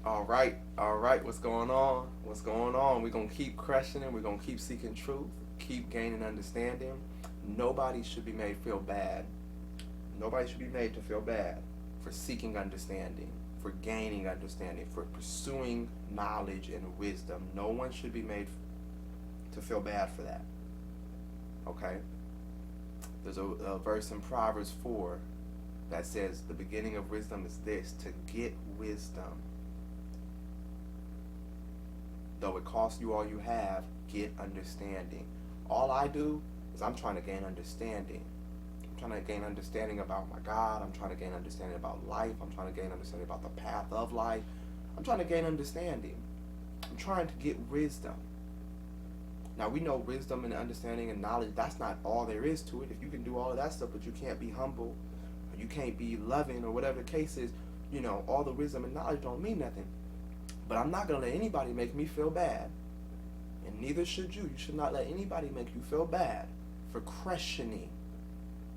All right, what's going on? What's going on? We're going to keep crushing it. We're going to keep seeking truth, keep gaining understanding. Nobody should be made feel bad. Nobody should be made to feel bad for seeking understanding, for gaining understanding, for pursuing knowledge and wisdom. No one should be made to feel bad for that. Okay? There's a verse in Proverbs 4 that says, the beginning of wisdom is this, to get wisdom. Though it costs you all you have, get understanding. All I do is I'm trying to gain understanding. I'm trying to gain understanding about my God. I'm trying to gain understanding about life. I'm trying to gain understanding about the path of life. I'm trying to gain understanding. I'm trying to get wisdom. Now, we know wisdom and understanding and knowledge, that's not all there is to it. If you can do all of that stuff, but you can't be humble, or you can't be loving, or whatever the case is, all the wisdom and knowledge don't mean nothing. But I'm not going to let anybody make me feel bad. And neither should you. You should not let anybody make you feel bad for questioning,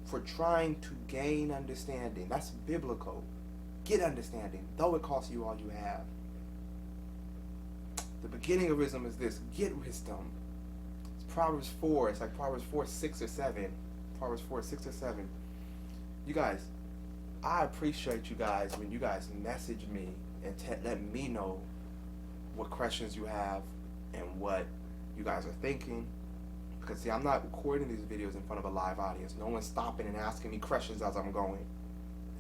for trying to gain understanding. That's biblical. Get understanding, though it costs you all you have. The beginning of wisdom is this. Get wisdom. It's Proverbs 4. It's like Proverbs 4, 6 or 7. Proverbs 4, 6 or 7. You guys, I appreciate you guys when you guys message me and let me know what questions you have and what you guys are thinking. Because see, I'm not recording these videos in front of a live audience. No one's stopping and asking me questions as I'm going.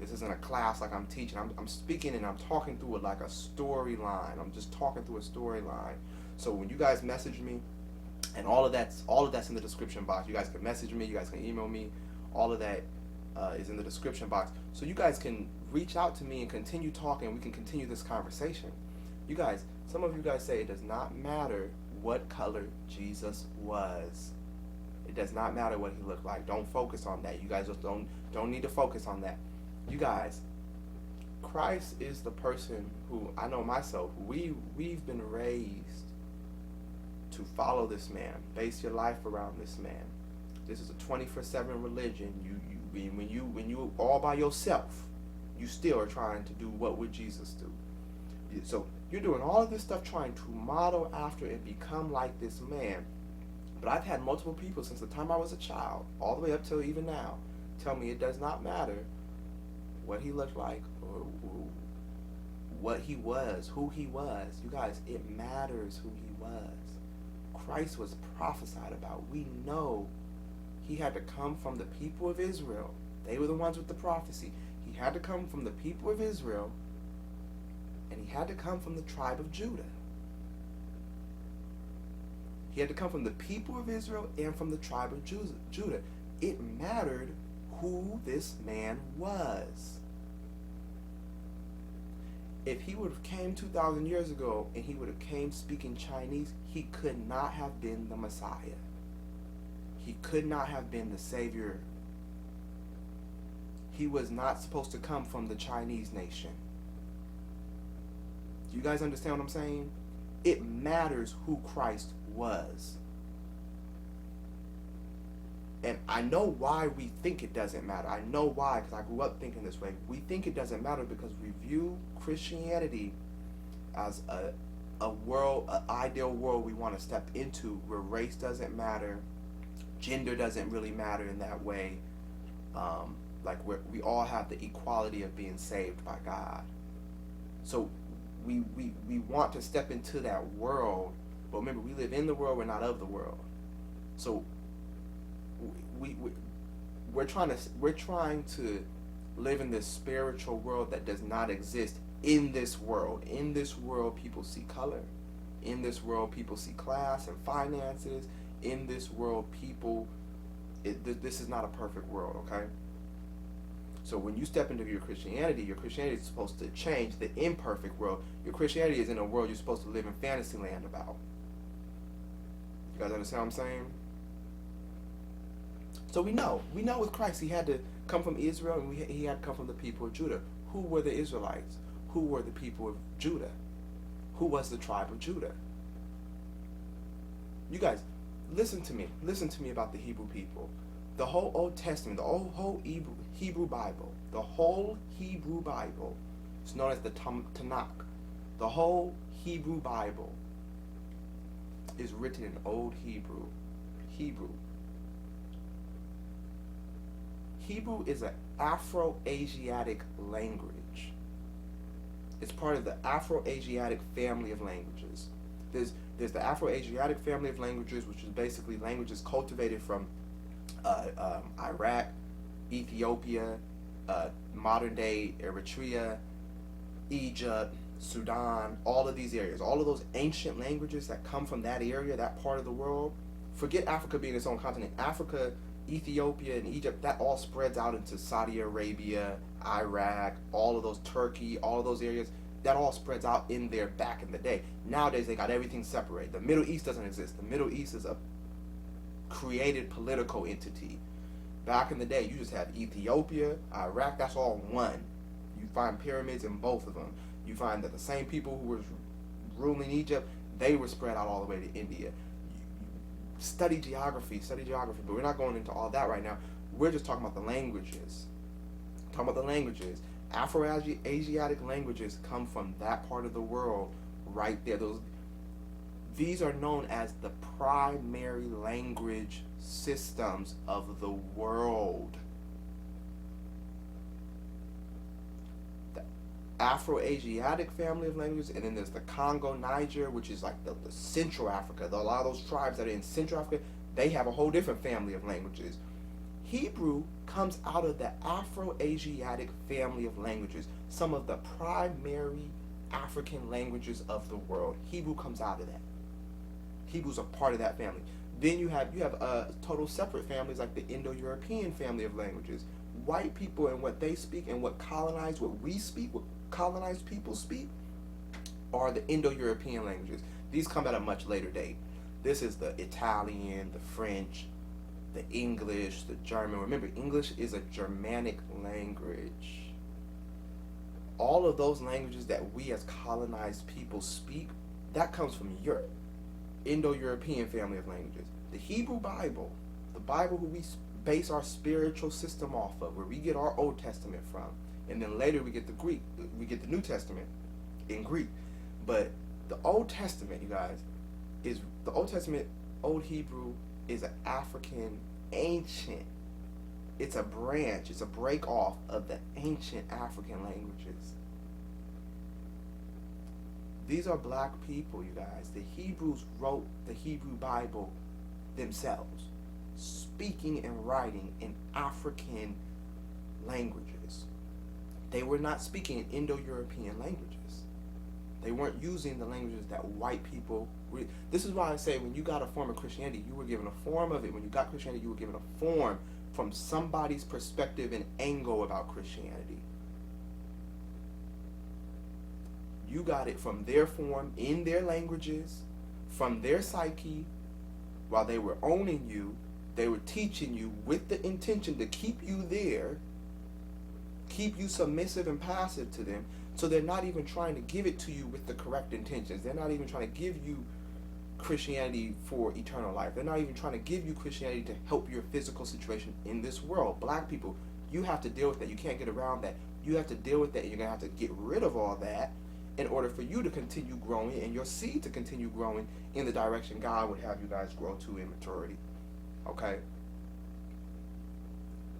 This isn't a class like I'm teaching. I'm speaking and I'm talking through it like a storyline. I'm just talking through a storyline. So when you guys message me, and all of that's in the description box. You guys can message me, you guys can email me. All of that is in the description box. So you guys can reach out to me and continue talking. We can continue this conversation. You guys, some of you guys say it does not matter what color Jesus was. It does not matter what he looked like. Don't focus on that. You guys just don't need to focus on that. You guys, Christ is the person who, I know myself, we've been raised to follow this man. Base your life around this man. This is a 24/7 religion. When you all by yourself, you still are trying to do what would Jesus do. So you're doing all of this stuff trying to model after and become like this man. But I've had multiple people since the time I was a child, all the way up till even now, tell me it does not matter what he looked like or what he was, who he was. You guys, it matters who he was. Christ was prophesied about. We know he had to come from the people of Israel. They were the ones with the prophecy. He had to come from the people of Israel, and he had to come from the tribe of Judah. He had to come from the people of Israel and from the tribe of Judah. It mattered who this man was. If he would have came 2,000 years ago and he would have came speaking Chinese, he could not have been the Messiah. He could not have been the Savior. He was not supposed to come from the Chinese nation. Do you guys understand what I'm saying? It matters who Christ was. And I know why we think it doesn't matter. I know why, because I grew up thinking this way. We think it doesn't matter because we view Christianity as a world, an ideal world we want to step into, where race doesn't matter, gender doesn't really matter in that way. Like we all have the equality of being saved by God. So we want to step into that world, but remember, we live in the world, we're not of the world. So we're trying to live in this spiritual world that does not exist in this world. In this world, people see color. In this world, people see class and finances. In this world, this is not a perfect world, okay? So when you step into your Christianity is supposed to change the imperfect world. Your Christianity is in a world you're supposed to live in fantasy land about. You guys understand what I'm saying? So we know with Christ he had to come from Israel, and he had to come from the people of Judah. Who were the Israelites? Who were the people of Judah? Who was the tribe of Judah? You guys, listen to me. Listen to me about the Hebrew people. The whole Old Testament, the whole Hebrew Bible, the whole Hebrew Bible is known as the Tanakh. The whole Hebrew Bible is written in Old Hebrew. Hebrew is an Afro-Asiatic language. It's part of the Afro-Asiatic family of languages. There's the Afro-Asiatic family of languages, which is basically languages cultivated from Iraq, Ethiopia, modern day Eritrea, Egypt, Sudan, all of these areas. All of those ancient languages that come from that area, that part of the world. Forget Africa being its own continent. Africa, Ethiopia, and Egypt, that all spreads out into Saudi Arabia, Iraq, all of those, Turkey, all of those areas. That all spreads out in there back in the day. Nowadays, they got everything separated. The Middle East doesn't exist. The Middle East is a created political entity. Back in the day, you just had Ethiopia, Iraq, that's all one. You find pyramids in both of them. You find that the same people who were ruling Egypt, they were spread out all the way to India. Study geography, but we're not going into all that right now. We're just talking about the languages. Afro-Asiatic languages come from that part of the world right there. These are known as the primary language systems of the world. The Afro-Asiatic family of languages, and then there's the Congo, Niger, which is like the Central Africa. A lot of those tribes that are in Central Africa, they have a whole different family of languages. Hebrew comes out of the Afro-Asiatic family of languages, some of the primary African languages of the world. Hebrew comes out of that. Hebrew's a part of that family. Then you have total separate families like the Indo-European family of languages. White people and what they speak and what we speak, what colonized people speak, are the Indo-European languages. These come at a much later date. This is the Italian, the French, the English, the German. Remember, English is a Germanic language. All of those languages that we as colonized people speak, that comes from Europe. Indo-European family of languages. The Hebrew Bible, the Bible who we base our spiritual system off of, where we get our Old Testament from, and then later we get the New Testament in Greek. But the Old Testament, you guys, Old Hebrew is an African ancient. It's a branch, it's a break off of the ancient African languages. These are black people, you guys. The Hebrews wrote the Hebrew Bible themselves, speaking and writing in African languages. They were not speaking in Indo-European languages. They weren't using the languages that white people were. This is why I say when you got a form of Christianity, you were given a form of it. When you got Christianity, you were given a form from somebody's perspective and angle about Christianity. You got it from their form, in their languages, from their psyche. While they were owning you, they were teaching you with the intention to keep you there, keep you submissive and passive to them. So they're not even trying to give it to you with the correct intentions. They're not even trying to give you Christianity for eternal life. They're not even trying to give you Christianity to help your physical situation in this world. Black people, you have to deal with that. You can't get around that. You have to deal with that, and you're going to have to get rid of all that in order for you to continue growing and your seed to continue growing in the direction God would have you guys grow to in maturity. Okay?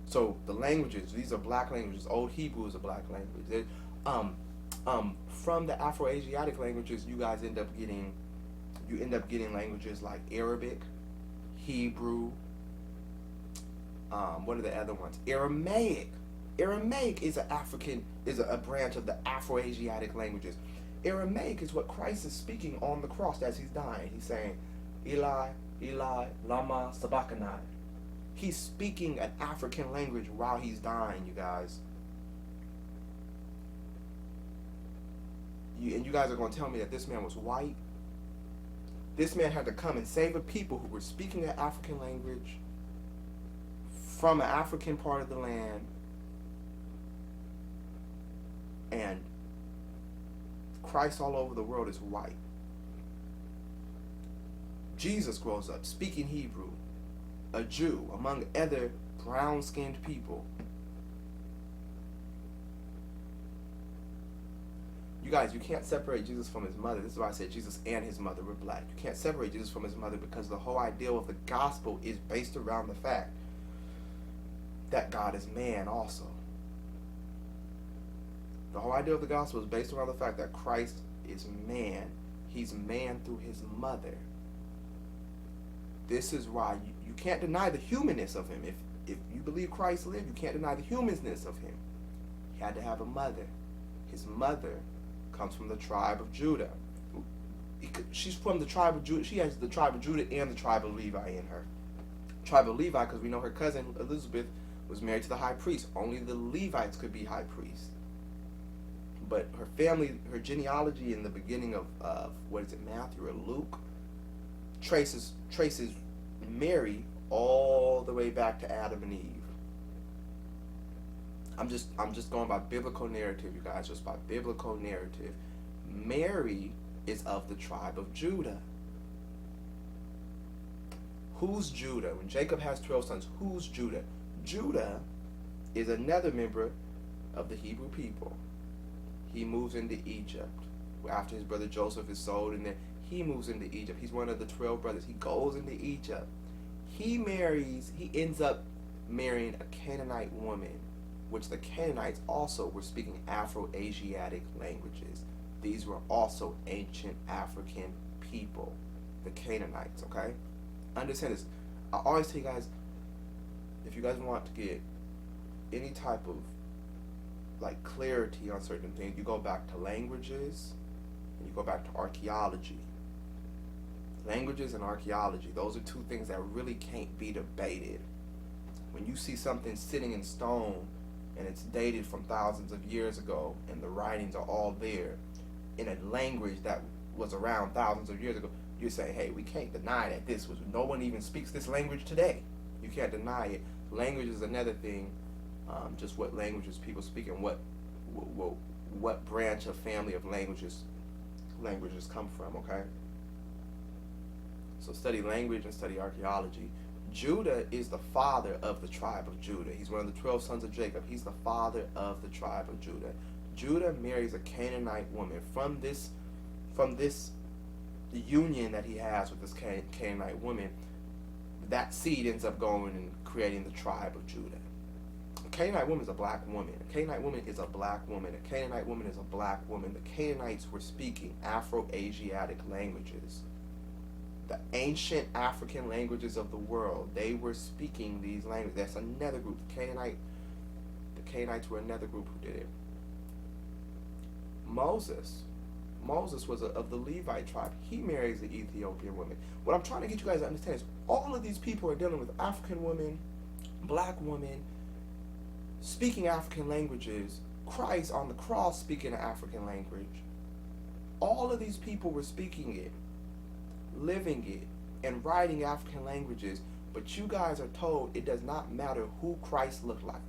So the languages, these are black languages. Old Hebrew is a black language. From the Afro-Asiatic languages, you guys end up getting languages like Arabic, Hebrew. What are the other ones? Aramaic. Aramaic is a branch of the Afro-Asiatic languages. Aramaic is what Christ is speaking on the cross as he's dying. He's saying, Eli, Eli, lama sabachthani. He's speaking an African language while he's dying, you guys. And you guys are going to tell me that this man was white? This man had to come and save a people who were speaking an African language from an African part of the land. And Christ all over the world is white. Jesus grows up speaking Hebrew, a Jew among other brown-skinned people. You You guys, you can't separate Jesus from his mother. This is why I said Jesus and his mother were black. You can't separate Jesus from his mother because the whole idea of the gospel is based around the fact that God is man also. The whole idea of the gospel is based around the fact that Christ is man. He's man through his mother. This is why you can't deny the humanness of him. If you believe Christ lived, you can't deny the humanness of him. He had to have a mother. His mother comes from the tribe of Judah. She's from the tribe of Judah. She has the tribe of Judah and the tribe of Levi in her. Tribe of Levi, because we know her cousin Elizabeth was married to the high priest. Only the Levites could be high priests. But her family, her genealogy in the beginning of Matthew or Luke, traces Mary all the way back to Adam and Eve. I'm just going by biblical narrative, you guys, just by biblical narrative. Mary is of the tribe of Judah. Who's Judah? When Jacob has 12 sons, who's Judah? Judah is another member of the Hebrew people. He moves into Egypt after his brother Joseph is sold, and then he moves into Egypt. He's one of the 12 brothers. He goes into Egypt. He ends up marrying a Canaanite woman, which the Canaanites also were speaking Afro-Asiatic languages. These were also ancient African people, the Canaanites, okay? Understand this. I always tell you guys, if you guys want to get any type of like clarity on certain things, you go back to languages and you go back to archaeology. Languages and archaeology, those are two things that really can't be debated. When you see something sitting in stone and it's dated from thousands of years ago and the writings are all there in a language that was around thousands of years ago, you say, hey, we can't deny that this was, no one even speaks this language today. You can't deny it. Language is another thing, just what languages people speak and what branch of family of languages come from, okay? So study language and study archaeology. Judah is the father of the tribe of Judah. He's one of the 12 sons of Jacob. He's the father of the tribe of Judah. Judah marries a Canaanite woman. From this union that he has with this Canaanite woman, that seed ends up going and creating the tribe of Judah. A Canaanite woman is a black woman. A Canaanite woman is a black woman. A Canaanite woman is a black woman. The Canaanites were speaking Afro-Asiatic languages. The ancient African languages of the world, they were speaking these languages. That's another group. The Canaanites were another group who did it. Moses was of the Levite tribe. He marries the Ethiopian woman. What I'm trying to get you guys to understand is all of these people are dealing with African women, black women, speaking African languages, Christ on the cross speaking an African language. All of these people were speaking it, living it, and writing African languages, but you guys are told it does not matter who Christ looked like,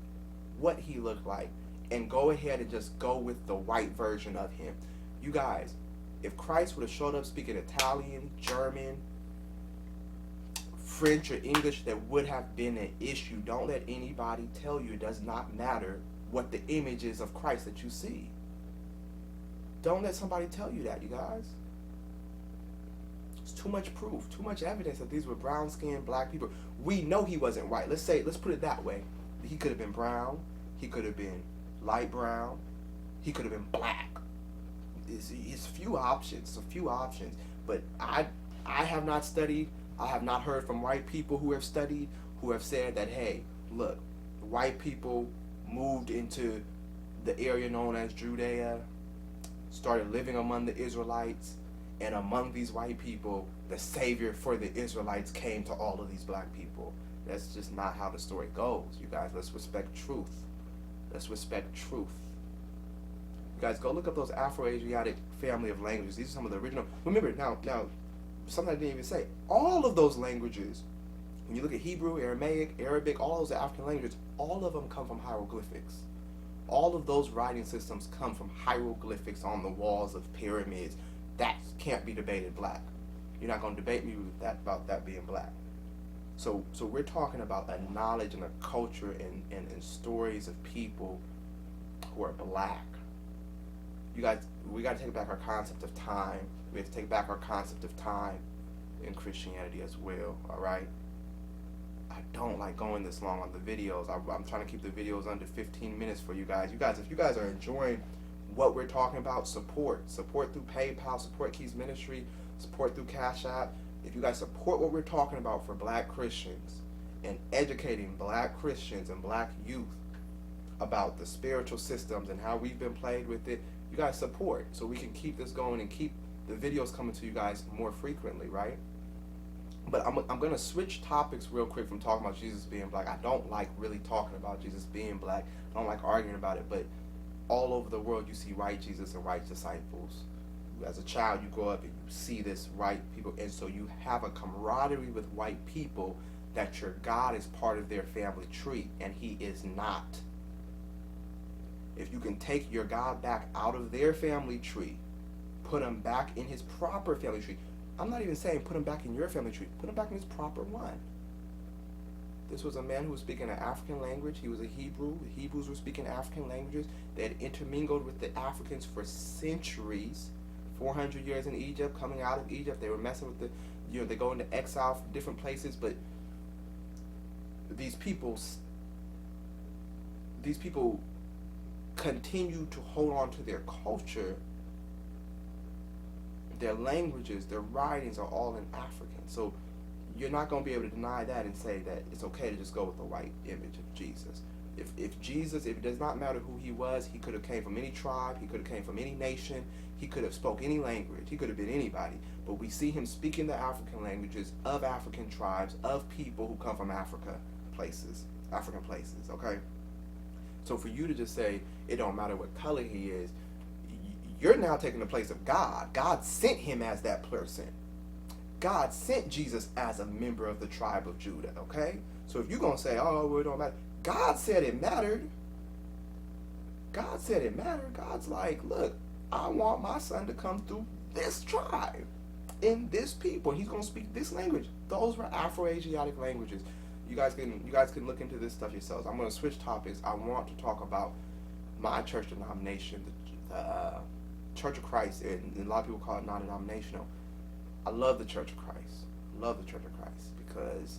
what he looked like, and go ahead and just go with the white version of him. You guys, if Christ would have showed up speaking Italian, German, French, or English, that would have been an issue. Don't let anybody tell you it does not matter what the image is of Christ that you see. Don't let somebody tell you that, you guys. It's too much proof, too much evidence that these were brown-skinned black people. We know he wasn't white. Let's put it that way. He could have been brown. He could have been light brown. He could have been black. It's a few options, but I have not studied, I have not heard from white people who have studied, who have said that, hey, look, white people moved into the area known as Judea, started living among the Israelites, and among these white people, the savior for the Israelites came to all of these black people. That's just not how the story goes, you guys. Let's respect truth. Let's respect truth. Guys, go look up those Afro-Asiatic family of languages. These are some of the original. Remember, now, something I didn't even say. All of those languages, when you look at Hebrew, Aramaic, Arabic, all those African languages, all of them come from hieroglyphics. All of those writing systems come from hieroglyphics on the walls of pyramids. That can't be debated black. You're not going to debate me with that about that being black. So we're talking about a knowledge and a culture and stories of people who are black. You guys, we got to take back our concept of time. We have to take back our concept of time in Christianity as well. All right. I don't like going this long on the videos. I'm trying to keep the videos under 15 minutes for you guys. If you guys are enjoying what we're talking about, support through PayPal, support Keys Ministry, support through Cash App. If you guys support what we're talking about for Black Christians and educating Black Christians and Black youth about the spiritual systems and how we've been played with it, you guys support so we can keep this going and keep the videos coming to you guys more frequently, right? But I'm going to switch topics real quick from talking about Jesus being black. I don't like really talking about Jesus being black. I don't like arguing about it, but all over the world you see right Jesus and right disciples. As a child, you grow up and you see this right people, and so you have a camaraderie with white people that your God is part of their family tree, and he is not. If you can take your God back out of their family tree, put him back in his proper family tree. I'm not even saying put him back in your family tree. Put him back in his proper one. This was a man who was speaking an African language. He was a Hebrew. The Hebrews were speaking African languages. They had intermingled with the Africans for centuries. 400 years in Egypt, coming out of Egypt. They were messing with they go into exile from different places, but these people continue to hold on to their culture. Their languages, their writings are all in African. So you're not going to be able to deny that and say that it's okay to just go with the white image of Jesus. If Jesus, if it does not matter who he was, he could have came from any tribe, he could have came from any nation, he could have spoke any language, he could have been anybody. But we see him speaking the African languages of African tribes, of people who come from African places, okay? So for you to just say it don't matter what color he is, you're now taking the place of God. God sent him as that person. God sent Jesus as a member of the tribe of Judah, okay? So if you're going to say, oh, well, it don't matter. God said it mattered. God said it mattered. God's like, look, I want my son to come through this tribe and this people. He's going to speak this language. Those were Afro-Asiatic languages. You guys can look into this stuff yourselves. I'm going to switch topics. I want to talk about my church denomination, the Church of Christ, and a lot of people call it non-denominational. I love the Church of Christ. I love the Church of Christ because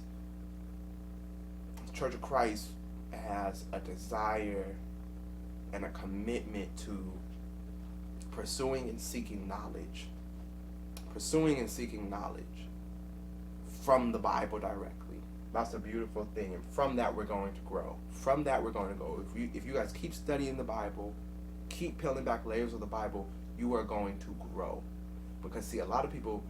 the Church of Christ has a desire and a commitment to pursuing and seeking knowledge. Pursuing and seeking knowledge from the Bible directly. That's a beautiful thing. And from that, we're going to grow. From that, we're going to go. If you guys keep studying the Bible, keep peeling back layers of the Bible, you are going to grow. Because, see, a lot of people,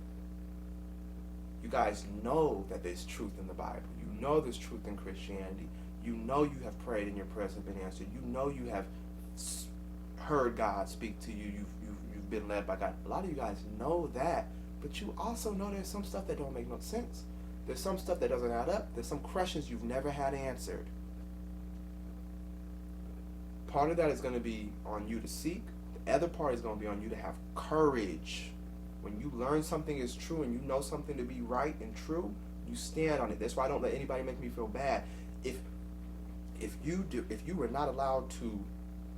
you guys know that there's truth in the Bible. You know there's truth in Christianity. You know you have prayed and your prayers have been answered. You know you have heard God speak to you. You've been led by God. A lot of you guys know that, but you also know there's some stuff that don't make no sense. There's some stuff that doesn't add up. There's some questions you've never had answered. Part of that is going to be on you to seek. The other part is going to be on you to have courage. When you learn something is true and you know something to be right and true, you stand on it. That's why I don't let anybody make me feel bad. If you were not allowed to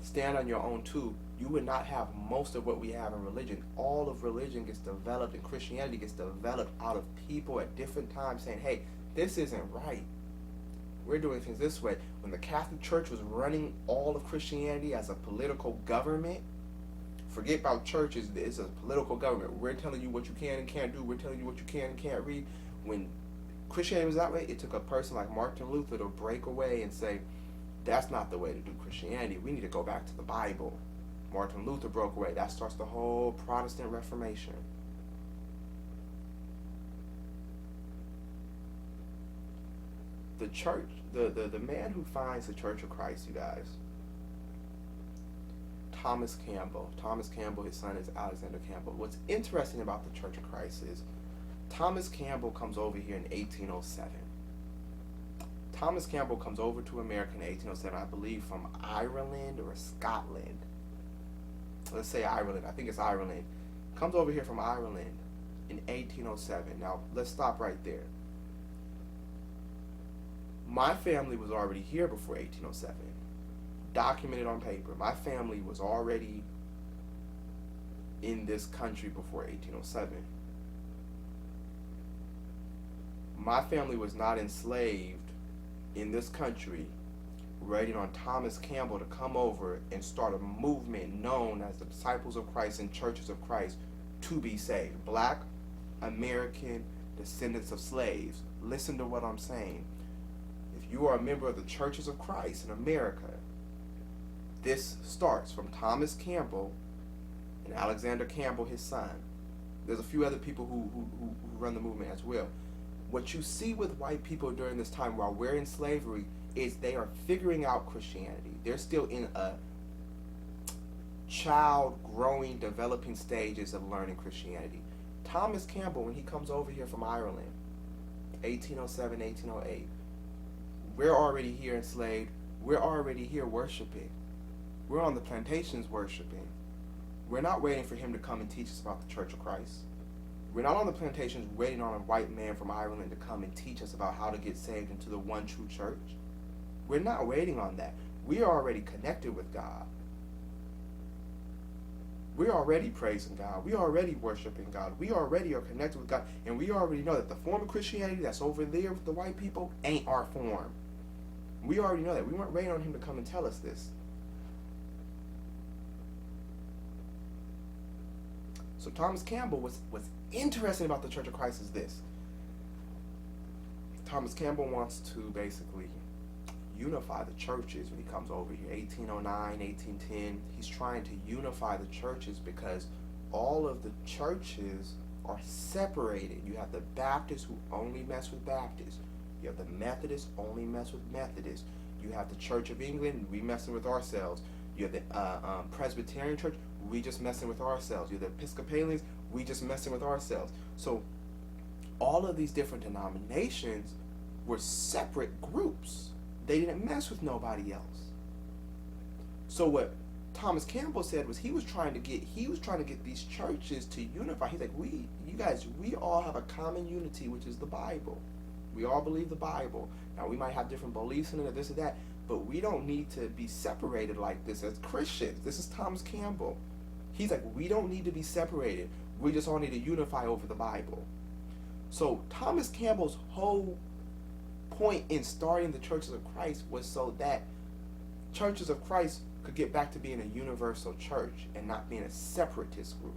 stand on your own too, you would not have most of what we have in religion. All of religion gets developed and Christianity gets developed out of people at different times saying, hey, this isn't right. We're doing things this way. When the Catholic Church was running all of Christianity as a political government, forget about churches, it's a political government. We're telling you what you can and can't do. We're telling you what you can and can't read. When Christianity was that way, it took a person like Martin Luther to break away and say, that's not the way to do Christianity. We need to go back to the Bible. Martin Luther broke away. That starts the whole Protestant Reformation. The church, the man who finds the Church of Christ, you guys, Thomas Campbell. Thomas Campbell, his son is Alexander Campbell. What's interesting about the Church of Christ is Thomas Campbell comes over here in 1807. Thomas Campbell comes over to America in 1807, I believe from Ireland or Scotland. Let's say Ireland. I think it's Ireland. Comes over here from Ireland in 1807. Now, let's stop right there. My family was already here before 1807. Documented on paper. My family was already in this country before 1807. My family was not enslaved in this country waiting on Thomas Campbell to come over and start a movement known as the Disciples of Christ and Churches of Christ to be saved. Black American descendants of slaves. Listen to what I'm saying. If you are a member of the Churches of Christ in America, this starts from Thomas Campbell and Alexander Campbell, his son. There's a few other people who run the movement as well. What you see with white people during this time while we're in slavery is they are figuring out Christianity. They're still in a child growing, developing stages of learning Christianity. Thomas Campbell, when he comes over here from Ireland, 1807, 1808, we're already here enslaved. We're already here worshiping. We're on the plantations worshiping. We're not waiting for him to come and teach us about the Church of Christ. We're not on the plantations waiting on a white man from Ireland to come and teach us about how to get saved into the one true church. We're not waiting on that. We are already connected with God. We're already praising God. We are already worshiping God. We already are connected with God. And we already know that the form of Christianity that's over there with the white people ain't our form. We already know that. We weren't waiting on him to come and tell us this. So Thomas Campbell, what's interesting about the Church of Christ is this. Thomas Campbell wants to basically unify the churches when he comes over here. 1809, 1810, he's trying to unify the churches because all of the churches are separated. You have the Baptists who only mess with Baptists. You have the Methodists only mess with Methodists. You have the Church of England, we messing with ourselves. You have the Presbyterian Church, we just messing with ourselves. You have the Episcopalians, we just messing with ourselves. So all of these different denominations were separate groups. They didn't mess with nobody else. So what Thomas Campbell said was he was trying to get these churches to unify. He's like, we all have a common unity, which is the Bible. We all believe the Bible. Now we might have different beliefs in it or this or that, but we don't need to be separated like this as Christians. This is Thomas Campbell. He's like, we don't need to be separated. We just all need to unify over the Bible. So Thomas Campbell's whole point in starting the Churches of Christ was so that Churches of Christ could get back to being a universal church and not being a separatist group.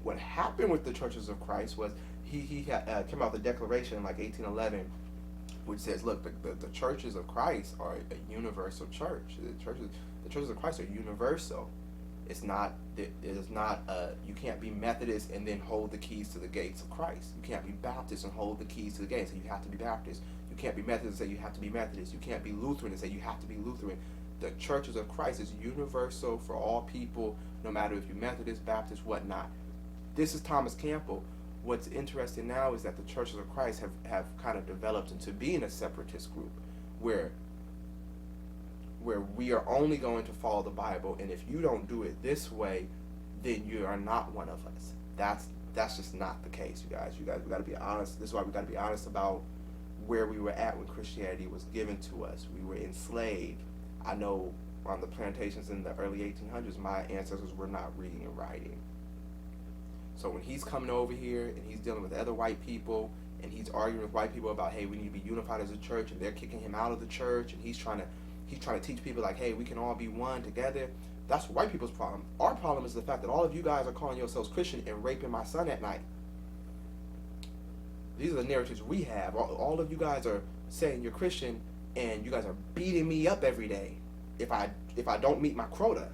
What happened with the Churches of Christ was he came out with a declaration in like 1811, which says, look, the Churches of Christ are a universal church. The churches of Christ are universal. It is not you can't be Methodist and then hold the keys to the gates of Christ. You can't be Baptist and hold the keys to the gates, so you have to be Baptist. You can't be Methodist and say you have to be Methodist. You can't be Lutheran and say you have to be Lutheran. The Churches of Christ is universal for all people, no matter if you're Methodist, Baptist, whatnot. This is Thomas Campbell. What's interesting now is that the Churches of Christ have kind of developed into being a separatist group where we are only going to follow the Bible, and if you don't do it this way, then you are not one of us. That's just not the case, you guys. We got to be honest. This is why we got to be honest about where we were at when Christianity was given to us. We were enslaved. I know on the plantations in the early 1800s, my ancestors were not reading and writing. So when he's coming over here and he's dealing with other white people and he's arguing with white people about, hey, we need to be unified as a church, and they're kicking him out of the church, and he's trying to teach people like, hey, we can all be one together. That's white people's problem. Our problem is the fact that all of you guys are calling yourselves Christian and raping my son at night. These are the narratives we have. All of you guys are saying you're Christian and you guys are beating me up every day if I don't meet my quota.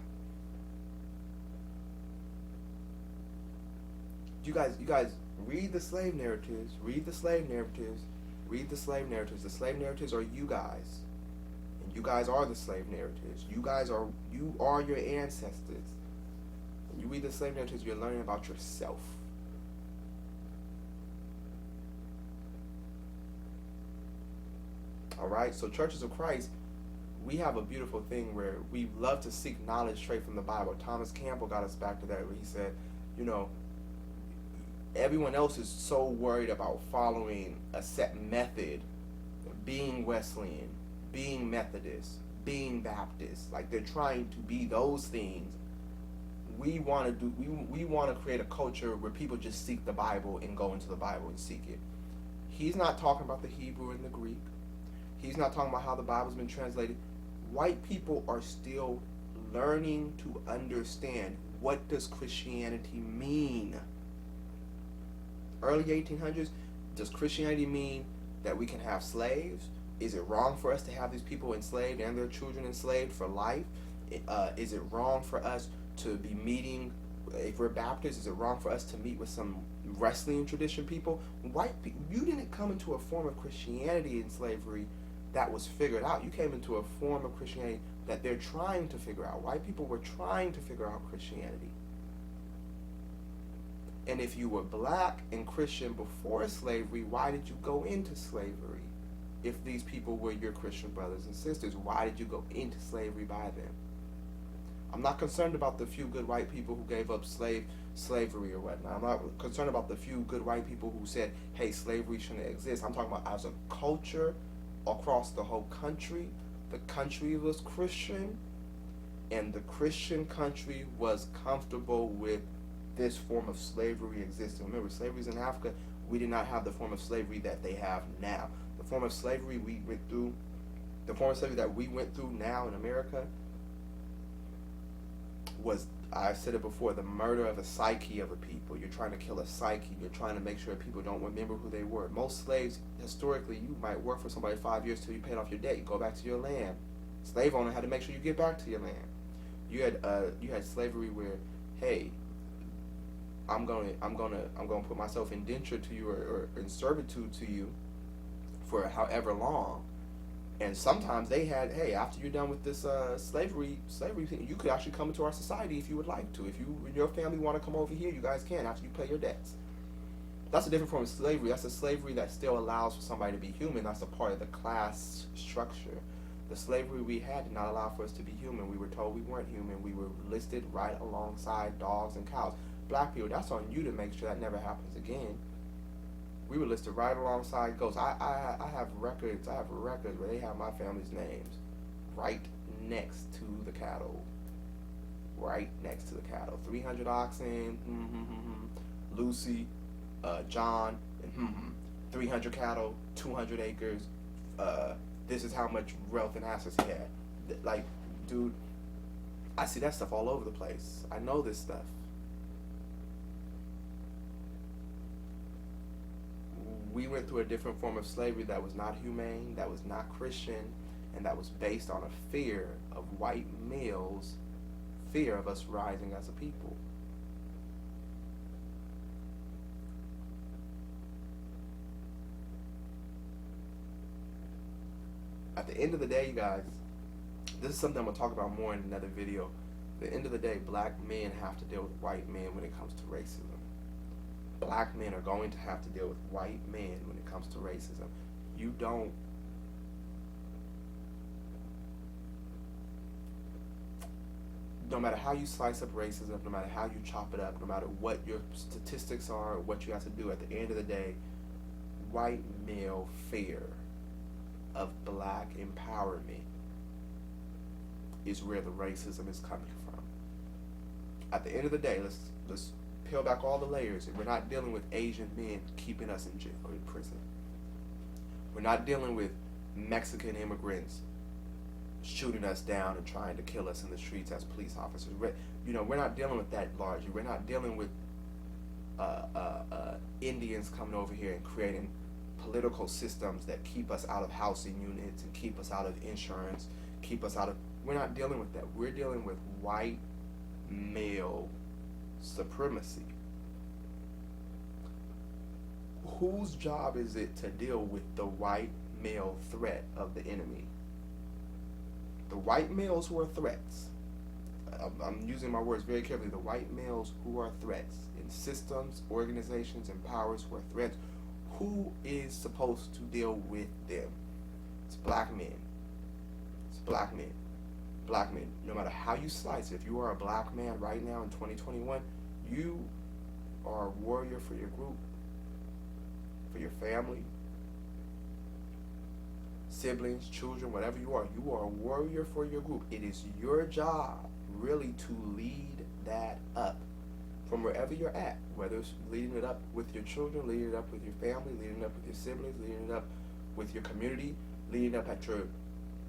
You guys read the slave narratives. Read the slave narratives. Read the slave narratives. The slave narratives are you guys. You guys are the slave narratives. You are your ancestors. When you read the slave narratives, you're learning about yourself. Alright, so Churches of Christ, we have a beautiful thing where we love to seek knowledge straight from the Bible. Thomas Campbell got us back to that where he said, everyone else is so worried about following a set method, being Wesleyan, being Methodist, being Baptist, like they're trying to be those things. we want to do we want to create a culture where people just seek the Bible and go into the Bible and seek it. He's not talking about the Hebrew and the Greek. He's not talking about how the Bible's been translated. White people are still learning to understand, what does Christianity mean? Early 1800s, does Christianity mean that we can have slaves? Is it wrong for us to have these people enslaved and their children enslaved for life? Is it wrong for us to be meeting, if we're Baptists, is it wrong for us to meet with some wrestling tradition people? White people, you didn't come into a form of Christianity in slavery that was figured out. You came into a form of Christianity that they're trying to figure out. White people were trying to figure out Christianity. And if you were black and Christian before slavery, why did you go into slavery? If these people were your Christian brothers and sisters, why did you go into slavery by them? I'm not concerned about the few good white people who gave up slavery or whatnot. I'm not concerned about the few good white people who said, hey, slavery shouldn't exist. I'm talking about as a culture across the whole country. The country was Christian, and the Christian country was comfortable with this form of slavery existing. Remember, slavery's in Africa. We did not have the form of slavery that they have now. The form of slavery we went through, the form of slavery that we went through now in America was, I said it before, the murder of a psyche of a people. You're trying to kill a psyche. You're trying to make sure people don't remember who they were. Most slaves, historically, you might work for somebody 5 years till you paid off your debt. You go back to your land. Slave owner had to make sure you get back to your land. You had slavery where, hey, I'm gonna put myself indentured to you or in servitude to you for however long. And sometimes they had, hey, after you're done with this slavery thing, you could actually come into our society if you would like to. If you and your family want to come over here, you guys can after you pay your debts. That's a different form of slavery. That's a slavery that still allows for somebody to be human. That's a part of the class structure. The slavery we had did not allow for us to be human. We were told we weren't human. We were listed right alongside dogs and cows. Black people, that's on you to make sure that never happens again. We were listed right alongside goats. I have records. I have records where they have my family's names right next to the cattle. Right next to the cattle. 300 oxen, Lucy, John, and 300 cattle, 200 acres. This is how much wealth and assets he had. Like, dude, I see that stuff all over the place. I know this stuff. We went through a different form of slavery that was not humane, that was not Christian, and that was based on a fear of white males, fear of us rising as a people. At the end of the day, you guys, this is something I'm going to talk about more in another video. At the end of the day, black men have to deal with white men when it comes to racism. Black men are going to have to deal with white men when it comes to racism. You don't, no matter how you slice up racism, no matter how you chop it up, no matter what your statistics are, what you have to do, at the end of the day, white male fear of black empowerment is where the racism is coming from. At the end of the day, let's peel back all the layers, and we're not dealing with Asian men keeping us in jail or in prison. We're not dealing with Mexican immigrants shooting us down and trying to kill us in the streets as police officers. We're not dealing with that largely. We're not dealing with Indians coming over here and creating political systems that keep us out of housing units and keep us out of insurance, keep us out of. We're not dealing with that. We're dealing with white male supremacy. Whose job is it to deal with the white male threat of the enemy? The white males who are threats. I'm using my words very carefully. The white males who are threats in systems, organizations, and powers who are threats. Who is supposed to deal with them? It's black men. It's black men. Black men. No matter how you slice it, if you are a black man right now in 2021, you are a warrior for your group, for your family, siblings, children, whatever you are a warrior for your group. It is your job really to lead that up from wherever you're at, whether it's leading it up with your children, leading it up with your family, leading it up with your siblings, leading it up with your community, leading it up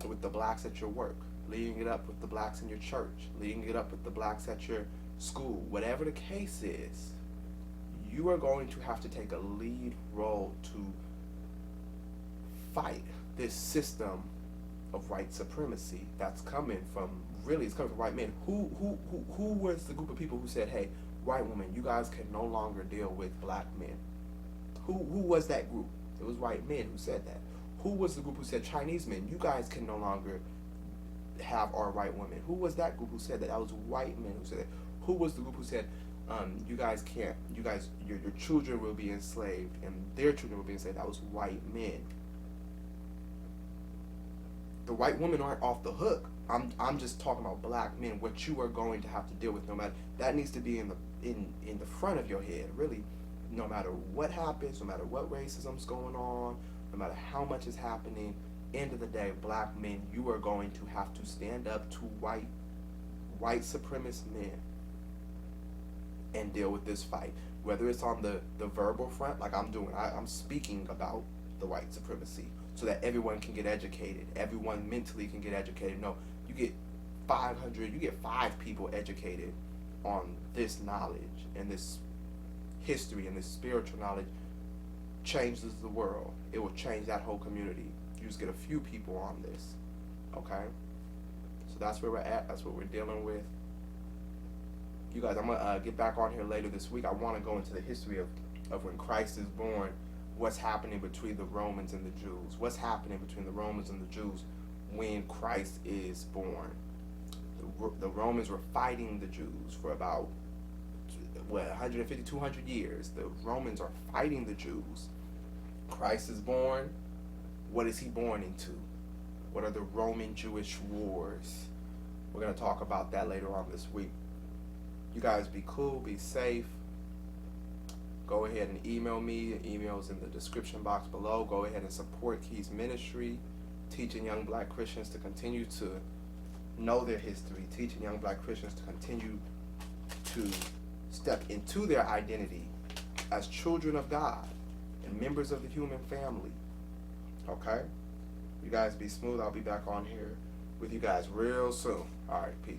with the blacks at your work, leading it up with the blacks in your church, leading it up with the blacks at your school. Whatever the case is, you are going to have to take a lead role to fight this system of white supremacy that's coming from, really, it's coming from white men. Who was the group of people who said, hey, white women, you guys can no longer deal with black men? Who was that group? It was white men who said that. Who was the group who said, Chinese men, you guys can no longer have our white women? Who was that group who said that? That was white men who said that. Who was the group who said, you guys can't, your children will be enslaved and their children will be enslaved? That was white men. The white women aren't off the hook. I'm just talking about black men, what you are going to have to deal with. No matter, that needs to be in the front of your head, really. No matter what happens, no matter what racism's going on, no matter how much is happening, end of the day, black men, you are going to have to stand up to white supremacist men and deal with this fight. Whether it's on the verbal front, like I'm doing, I'm speaking about the white supremacy so that everyone can get educated, everyone mentally can get educated. No, you get 5 people educated on this knowledge and this history and this spiritual knowledge changes the world. It will change that whole community. You just get a few people on this, okay? So that's where we're at. That's what we're dealing with. You guys, I'm gonna get back on here later this week. I want to go into the history of when Christ is born, what's happening between the Romans and the Jews, what's happening between the Romans and the Jews when Christ is born. The Romans were fighting the Jews for about 150, 200 years. The Romans are fighting the Jews. Christ is born. What is he born into? What are the Roman Jewish wars? We're going to talk about that later on this week. You guys be cool, be safe. Go ahead and email me. The email's in the description box below. Go ahead and support Key's ministry, teaching young black Christians to continue to know their history, teaching young black Christians to continue to step into their identity as children of God and members of the human family. Okay? You guys be smooth. I'll be back on here with you guys real soon. All right, peace.